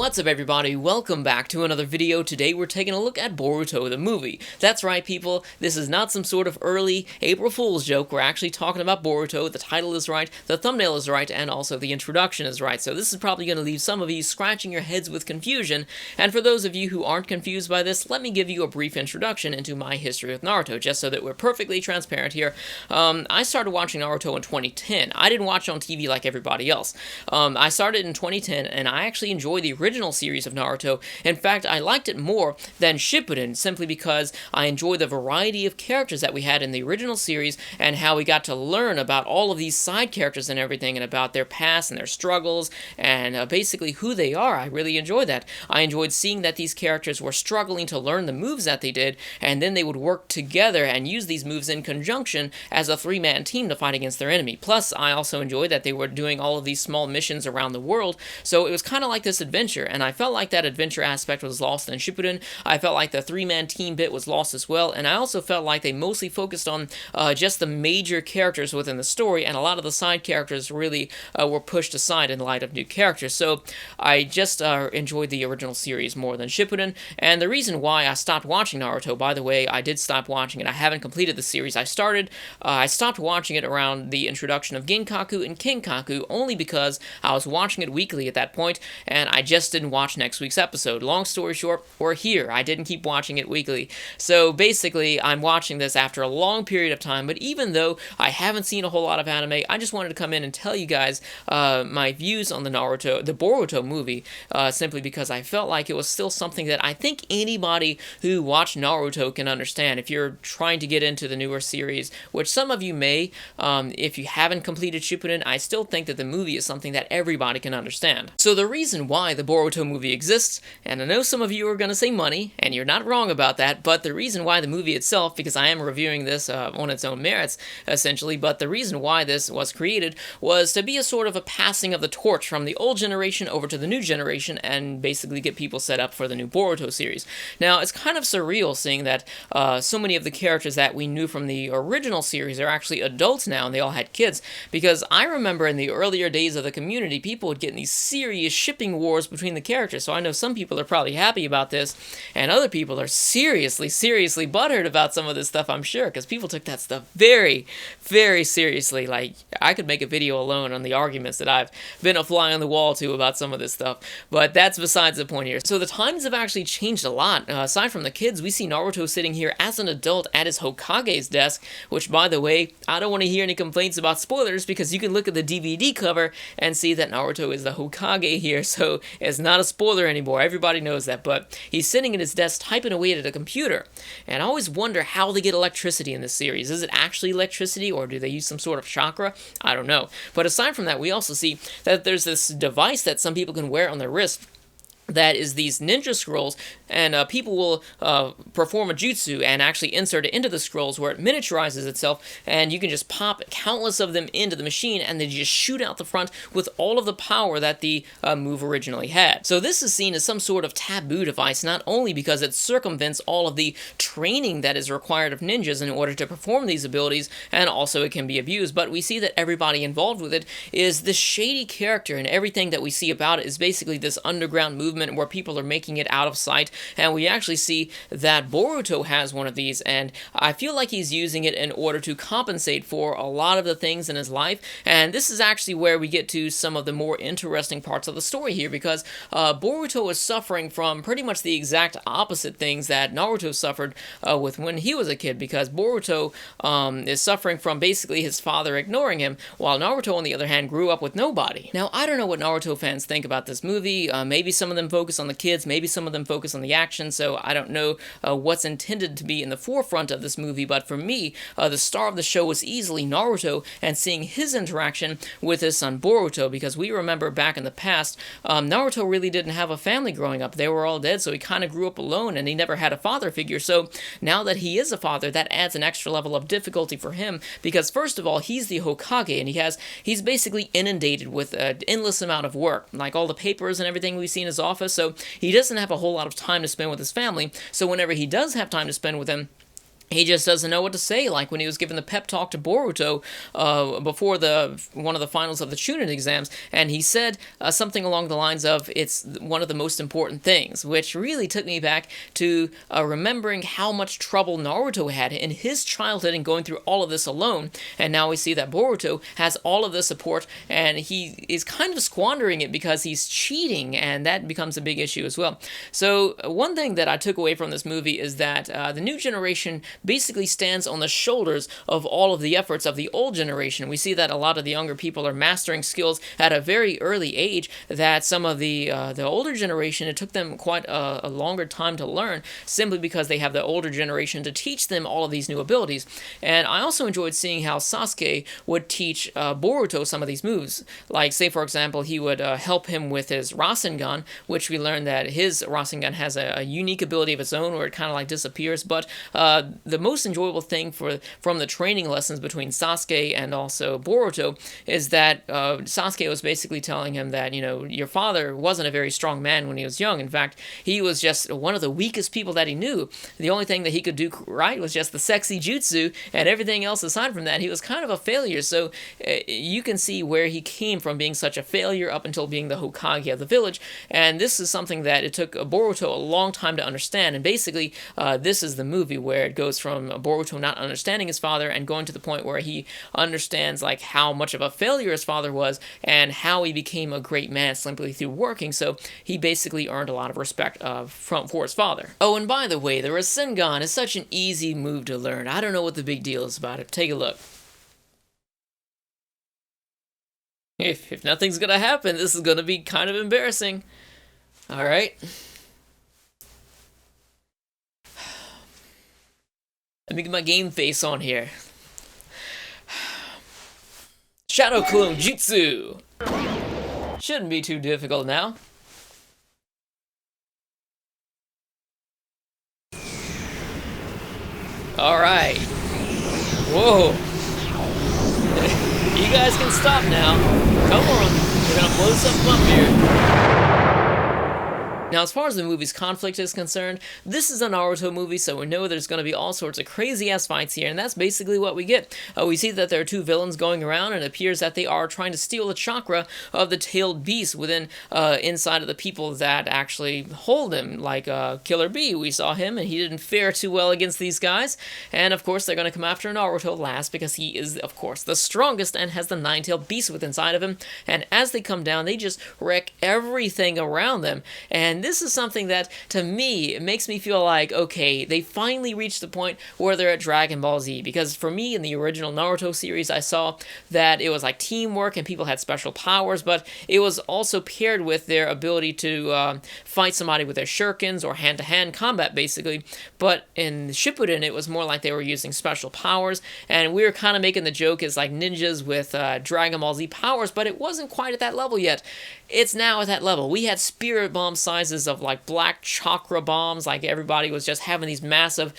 What's up everybody, welcome back to another video. Today we're taking a look at Boruto the movie. That's right people, this is not some sort of early April Fool's joke. We're actually talking about Boruto. The title is right, the thumbnail is right, and also the introduction is right. So this is probably going to leave some of you scratching your heads with confusion. And for those of you who aren't confused by this, let me give you a brief introduction into my history with Naruto, just so that we're perfectly transparent here. I started watching Naruto in 2010. I didn't watch it on TV like everybody else. I started in 2010, and I actually enjoyed the original series of Naruto. In fact, I liked it more than Shippuden, simply because I enjoyed the variety of characters that we had in the original series, and how we got to learn about all of these side characters and everything, and about their past and their struggles, and basically who they are. I really enjoyed that. I enjoyed seeing that these characters were struggling to learn the moves that they did, and then they would work together and use these moves in conjunction as a three-man team to fight against their enemy. Plus, I also enjoyed that they were doing all of these small missions around the world, so it was kind of like this adventure, and I felt like that adventure aspect was lost in Shippuden. I felt like the three-man team bit was lost as well, and I also felt like they mostly focused on just the major characters within the story, and a lot of the side characters really were pushed aside in light of new characters. So I just enjoyed the original series more than Shippuden, and the reason why I stopped watching Naruto, by the way, I did stop watching it. I haven't completed the series. I stopped watching it around the introduction of Ginkaku and Kinkaku, only because I was watching it weekly at that point, and I just didn't watch next week's episode. Long story short, we're here. I didn't keep watching it weekly. So basically, I'm watching this after a long period of time, but even though I haven't seen a whole lot of anime, I just wanted to come in and tell you guys my views on the Boruto movie, simply because I felt like it was still something that I think anybody who watched Naruto can understand. If you're trying to get into the newer series, which some of you may, if you haven't completed Shippuden, I still think that the movie is something that everybody can understand. So the reason why the Boruto movie exists, and I know some of you are going to say money, and you're not wrong about that, but the reason why the movie itself, because I am reviewing this on its own merits, essentially, but the reason why this was created was to be a sort of a passing of the torch from the old generation over to the new generation, and basically get people set up for the new Boruto series. Now, it's kind of surreal seeing that so many of the characters that we knew from the original series are actually adults now, and they all had kids, because I remember in the earlier days of the community, people would get in these serious shipping wars between the characters, so I know some people are probably happy about this, and other people are seriously butthurt about some of this stuff, I'm sure, because people took that stuff very, very seriously. Like, I could make a video alone on the arguments that I've been a fly on the wall to about some of this stuff, but that's besides the point here. So the times have actually changed a lot. Aside from the kids, we see Naruto sitting here as an adult at his Hokage's desk, which, by the way, I don't want to hear any complaints about spoilers, because you can look at the DVD cover and see that Naruto is the Hokage here, so it's not a spoiler anymore. Everybody knows that, but he's sitting at his desk typing away at a computer, and I always wonder how they get electricity in this series. Is it actually electricity, or do they use some sort of chakra? I don't know. But aside from that, we also see that there's this device that some people can wear on their wrist that is these ninja scrolls, and people will perform a jutsu and actually insert it into the scrolls where it miniaturizes itself, and you can just pop countless of them into the machine, and they just shoot out the front with all of the power that the move originally had. So this is seen as some sort of taboo device, not only because it circumvents all of the training that is required of ninjas in order to perform these abilities, and also it can be abused, but we see that everybody involved with it is this shady character, and everything that we see about it is basically this underground movement where people are making it out of sight, and we actually see that Boruto has one of these, and I feel like he's using it in order to compensate for a lot of the things in his life, and this is actually where we get to some of the more interesting parts of the story here, because Boruto is suffering from pretty much the exact opposite things that Naruto suffered with when he was a kid, because Boruto is suffering from basically his father ignoring him, while Naruto, on the other hand, grew up with nobody. Now, I don't know what Naruto fans think about this movie. Maybe some of them focus on the kids, maybe some of them focus on the action, so I don't know what's intended to be in the forefront of this movie, but for me, the star of the show was easily Naruto, and seeing his interaction with his son Boruto, because we remember back in the past, Naruto really didn't have a family growing up. They were all dead, so he kind of grew up alone, and he never had a father figure, so now that he is a father, that adds an extra level of difficulty for him, because first of all, he's the Hokage, and he's basically inundated with an endless amount of work, like all the papers and everything we see in his office, so he doesn't have a whole lot of time to spend with his family, so whenever he does have time to spend with them, he just doesn't know what to say. Like when he was giving the pep talk to Boruto before one of the finals of the Chunin exams, and he said something along the lines of, "It's one of the most important things," which really took me back to remembering how much trouble Naruto had in his childhood and going through all of this alone. And now we see that Boruto has all of this support, and he is kind of squandering it because he's cheating, and that becomes a big issue as well. So one thing that I took away from this movie is that the new generation basically stands on the shoulders of all of the efforts of the old generation. We see that a lot of the younger people are mastering skills at a very early age that some of the older generation, it took them quite a longer time to learn, simply because they have the older generation to teach them all of these new abilities. And I also enjoyed seeing how Sasuke would teach Boruto some of these moves. Like, say for example, he would help him with his Rasengan, which we learned that his Rasengan has a unique ability of its own where it kind of like disappears. But the most enjoyable thing from the training lessons between Sasuke and also Boruto is that Sasuke was basically telling him that, your father wasn't a very strong man when he was young. In fact, he was just one of the weakest people that he knew. The only thing that he could do right was just the sexy jutsu, and everything else aside from that, he was kind of a failure. So you can see where he came from, being such a failure up until being the Hokage of the village. And this is something that it took Boruto a long time to understand. And basically, this is the movie where it goes from Boruto not understanding his father and going to the point where he understands like how much of a failure his father was and how he became a great man simply through working. So he basically earned a lot of respect for his father. Oh, and by the way, the Rasengan is such an easy move to learn. I don't know what the big deal is about it. Take a look. If nothing's gonna happen, this is gonna be kind of embarrassing. All right. Let me get my game face on here. Shadow Clone Jutsu! Shouldn't be too difficult now. Alright. Whoa. You guys can stop now. Come on. We're gonna blow something up here. Now, as far as the movie's conflict is concerned, this is a Naruto movie, so we know there's going to be all sorts of crazy-ass fights here, and that's basically what we get. We see that there are two villains going around, and it appears that they are trying to steal the chakra of the tailed beast within inside of the people that actually hold him, like Killer Bee. We saw him, and he didn't fare too well against these guys, and of course they're going to come after Naruto last, because he is, of course, the strongest and has the nine-tailed beast within inside of him, and as they come down, they just wreck everything around them, and this is something that, to me, it makes me feel like, okay, they finally reached the point where they're at Dragon Ball Z, because for me, in the original Naruto series, I saw that it was like teamwork and people had special powers, but it was also paired with their ability to fight somebody with their shurikens or hand-to-hand combat, basically, but in Shippuden, it was more like they were using special powers, and we were kind of making the joke as like ninjas with Dragon Ball Z powers, but it wasn't quite at that level yet. It's now at that level. We had spirit bomb sizes of like black chakra bombs, like everybody was just having these massive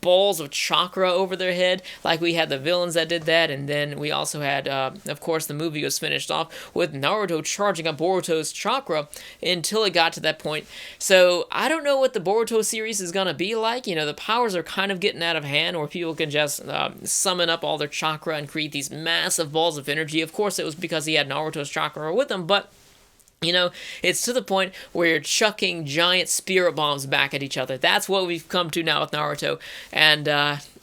balls of chakra over their head, like we had the villains that did that, and then we also had, of course, the movie was finished off with Naruto charging up Boruto's chakra until it got to that point. So I don't know what the Boruto series is going to be like. You know, the powers are kind of getting out of hand, or people can just summon up all their chakra and create these massive balls of energy. Of course, it was because he had Naruto's chakra with him, but you know, it's to the point where you're chucking giant spirit bombs back at each other. That's what we've come to now with Naruto, and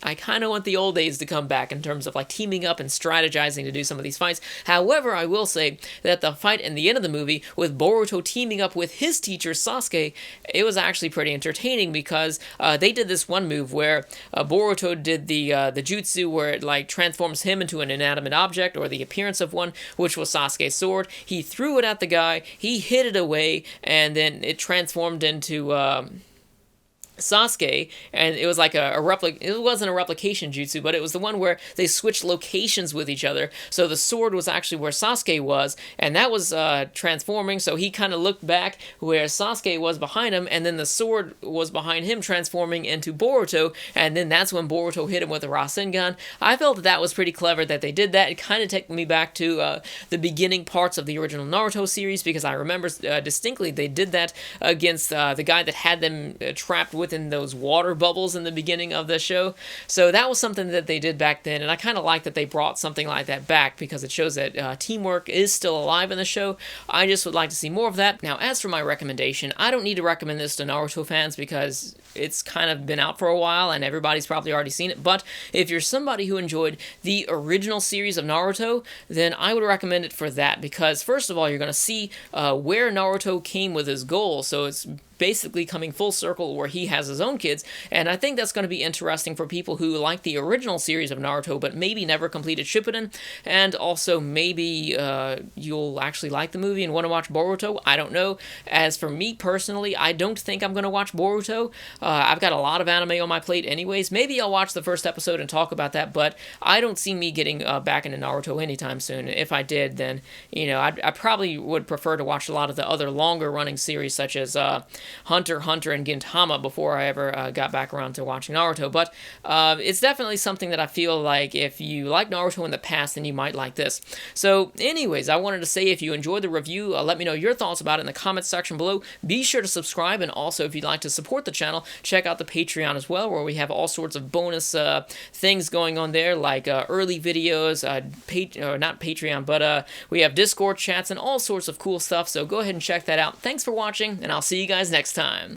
I kind of want the old days to come back in terms of like teaming up and strategizing to do some of these fights. However, I will say that the fight in the end of the movie with Boruto teaming up with his teacher Sasuke, it was actually pretty entertaining because they did this one move where Boruto did the jutsu where it like transforms him into an inanimate object or the appearance of one, which was Sasuke's sword. He threw it at the guy, he hid it away, and then it transformed into Sasuke, and it was like a replica. It wasn't a replication jutsu, but it was the one where they switched locations with each other. So the sword was actually where Sasuke was, and that was transforming. So he kind of looked back where Sasuke was behind him, and then the sword was behind him, transforming into Boruto. And then that's when Boruto hit him with a Rasengan. I felt that that was pretty clever that they did that. It kind of took me back to the beginning parts of the original Naruto series, because I remember distinctly they did that against the guy that had them trapped with within those water bubbles in the beginning of the show. So that was something that they did back then, and I kind of like that they brought something like that back because it shows that teamwork is still alive in the show. I just would like to see more of that. Now, as for my recommendation, I don't need to recommend this to Naruto fans because it's kind of been out for a while and everybody's probably already seen it, but if you're somebody who enjoyed the original series of Naruto, then I would recommend it for that, because first of all, you're going to see where Naruto came with his goal, so it's basically coming full circle where he has his own kids, and I think that's going to be interesting for people who like the original series of Naruto but maybe never completed Shippuden, and also maybe you'll actually like the movie and want to watch Boruto. I don't know. As for me personally, I don't think I'm going to watch Boruto. I've got a lot of anime on my plate anyways. Maybe I'll watch the first episode and talk about that, but I don't see me getting back into Naruto anytime soon. If I did, then, you know, I probably would prefer to watch a lot of the other longer running series such as Hunter x Hunter and Gintama before I ever got back around to watching Naruto. But it's definitely something that I feel like if you like Naruto in the past, then you might like this. So anyways, I wanted to say if you enjoyed the review, let me know your thoughts about it in the comments section below. Be sure to subscribe, and also if you'd like to support the channel, check out the Patreon as well, where we have all sorts of bonus things going on there, like early videos, not Patreon, but we have Discord chats and all sorts of cool stuff, so go ahead and check that out. Thanks for watching, and I'll see you guys next time.